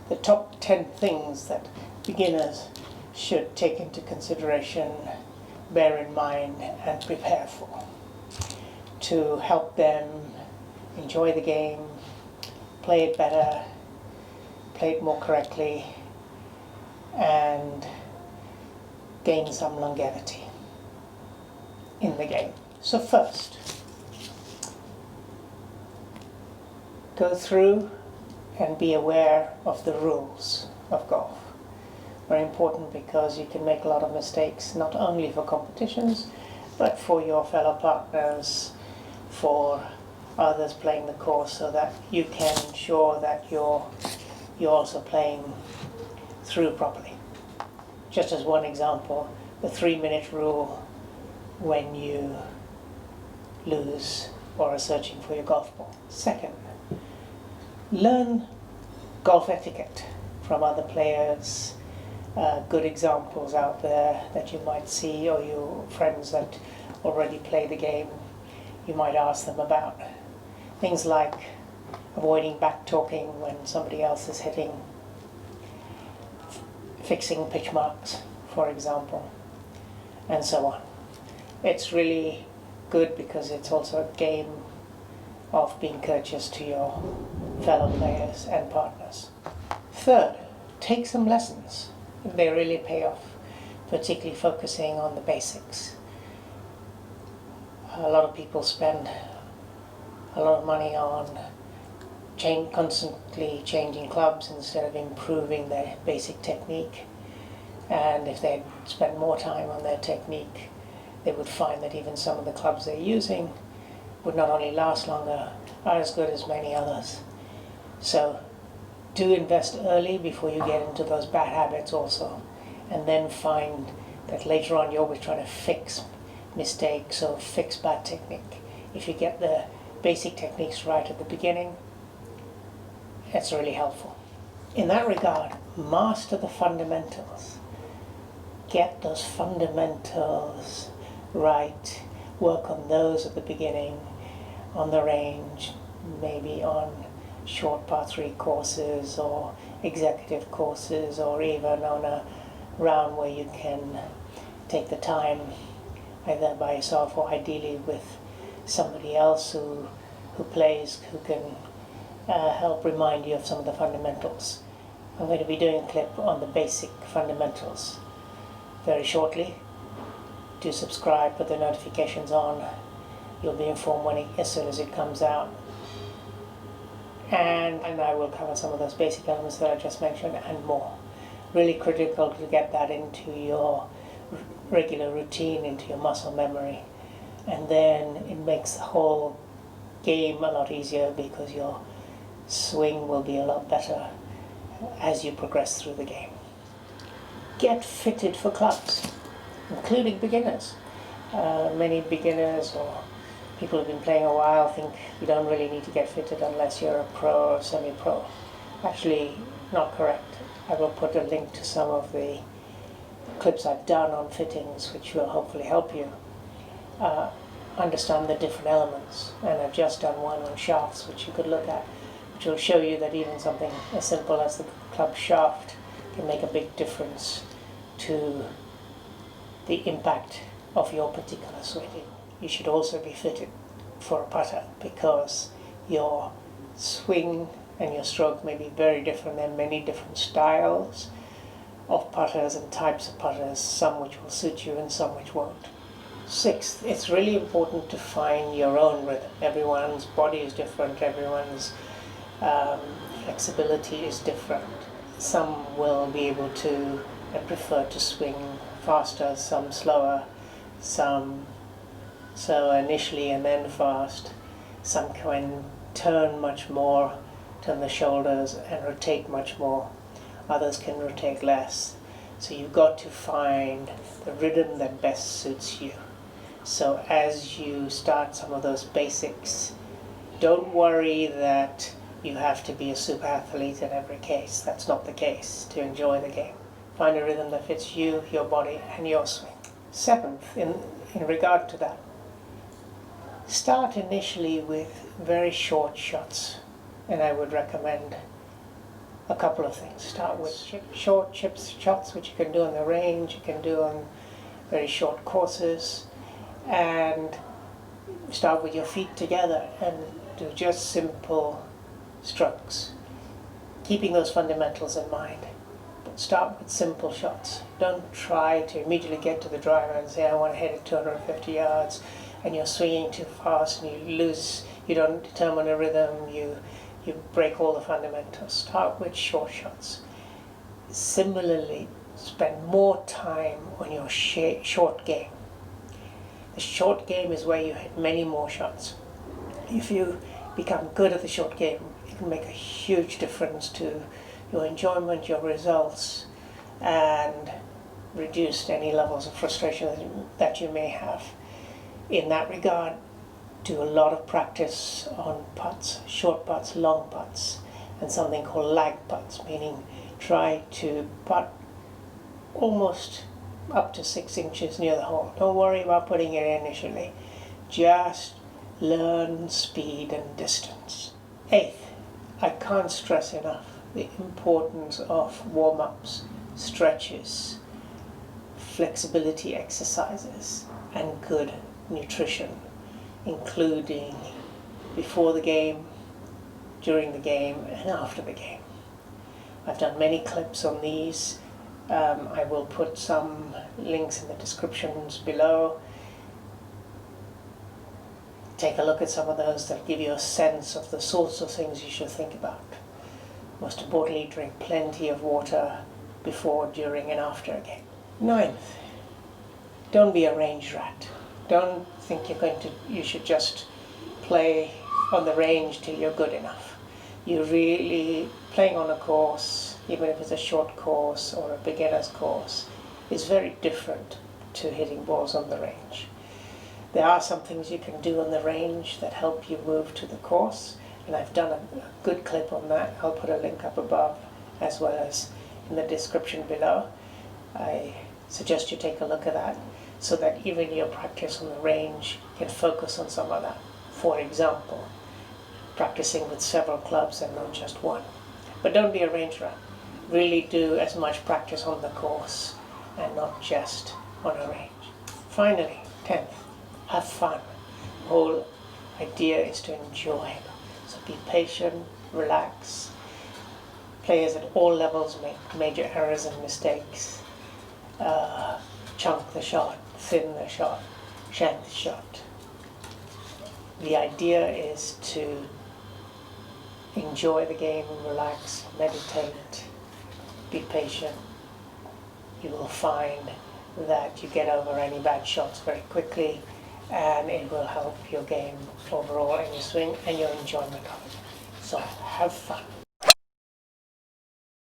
the top 10 things that beginners should take into consideration, bear in mind, and prepare for to help them enjoy the game, play it better, play it more correctly, and gain some longevity in the game. So first, go through and be aware of the rules of golf. Very important, because you can make a lot of mistakes, not only for competitions, but for your fellow partners, for others playing the course, so that you can ensure that you're also playing through properly. Just as one example, the 3-minute rule when you lose or are searching for your golf ball. Second, learn golf etiquette from other players, good examples out there that you might see, or your friends that already play the game. You might ask them about things like avoiding back talking when somebody else is hitting, fixing pitch marks, for example, and so on. It's really good because it's also a game of being courteous to your fellow players and partners. Third, take some lessons. They really pay off, particularly focusing on the basics. A lot of people spend a lot of money on constantly changing clubs instead of improving their basic technique. And if they spend more time on their technique, they would find that even some of the clubs they're using would not only last longer, are as good as many others. So do invest early before you get into those bad habits also, and then find that later on you're always trying to fix mistakes or fix bad technique. If you get the basic techniques right at the beginning, it's really helpful. In that regard, master the fundamentals. Get those fundamentals right, work on those at the beginning, on the range, maybe on short par 3 courses or executive courses, or even on a round where you can take the time either by yourself or ideally with somebody else who plays, who can help remind you of some of the fundamentals. I'm going to be doing a clip on the basic fundamentals very shortly. Do subscribe, put the notifications on. You'll be informed as soon as it comes out. And I will cover some of those basic elements that I just mentioned and more. Really critical to get that into your regular routine, into your muscle memory. And then it makes the whole game a lot easier, because your swing will be a lot better as you progress through the game. Get fitted for clubs, including beginners. Many beginners or people who've been playing a while think you don't really need to get fitted unless you're a pro or semi-pro. Actually, not correct. I will put a link to some of the clips I've done on fittings, which will hopefully help you understand the different elements. And I've just done one on shafts, which you could look at, which will show you that even something as simple as the club shaft can make a big difference to the impact of your particular swing. You should also be fitted for a putter, because your swing and your stroke may be very different. There are many different styles of putters and types of putters, some which will suit you and some which won't. Sixth, it's really important to find your own rhythm. Everyone's body is different, everyone's flexibility is different. Some will be able to prefer to swing faster, some slower, some slower initially and then fast. Some can turn much more, turn the shoulders and rotate much more. Others can rotate less. So you've got to find the rhythm that best suits you. So as you start some of those basics, don't worry that you have to be a super athlete in every case. That's not the case to enjoy the game. Find a rhythm that fits you, your body, and your swing. Seventh, in regard to that, start initially with very short shots, and I would recommend a couple of things. Start with short chip shots, which you can do on the range, you can do on very short courses, and start with your feet together and do just simple strokes, keeping those fundamentals in mind. But start with simple shots. Don't try to immediately get to the driver and say, I want to hit it 250 yards, and you're swinging too fast and you don't determine a rhythm, you break all the fundamentals. Start with short shots. Similarly, spend more time on your short game. The short game is where you hit many more shots. If you become good at the short game, it can make a huge difference to your enjoyment, your results, and reduce any levels of frustration that you may have. In that regard, do a lot of practice on putts, short putts, long putts, and something called lag putts, meaning try to putt almost up to 6 inches near the hole. Don't worry about putting it in initially. Just learn speed and distance. Eighth, I can't stress enough the importance of warm-ups, stretches, flexibility exercises, and good nutrition, including before the game, during the game, and after the game. I've done many clips on these. I will put some links in the descriptions below. Take a look at some of those that give you a sense of the sorts of things you should think about. Most importantly, drink plenty of water before, during, and after a game. Ninth, don't be a range rat. Don't think you should just play on the range till you're good enough. You're really playing on a course, even if it's a short course or a beginner's course, is very different to hitting balls on the range. There are some things you can do on the range that help you move to the course, and I've done a good clip on that. I'll put a link up above as well as in the description below. I suggest you take a look at that so that even your practice on the range can focus on some of that. For example, practicing with several clubs and not just one. But don't be a range rat. Really do as much practice on the course and not just on a range. Finally, 10th, have fun. The whole idea is to enjoy. So be patient, relax. Players at all levels make major errors and mistakes. Chunk the shot, thin the shot, shank the shot. The idea is to enjoy the game, relax, meditate, be patient. You will find that you get over any bad shots very quickly, and it will help your game overall and your swing and your enjoyment of it. So have fun.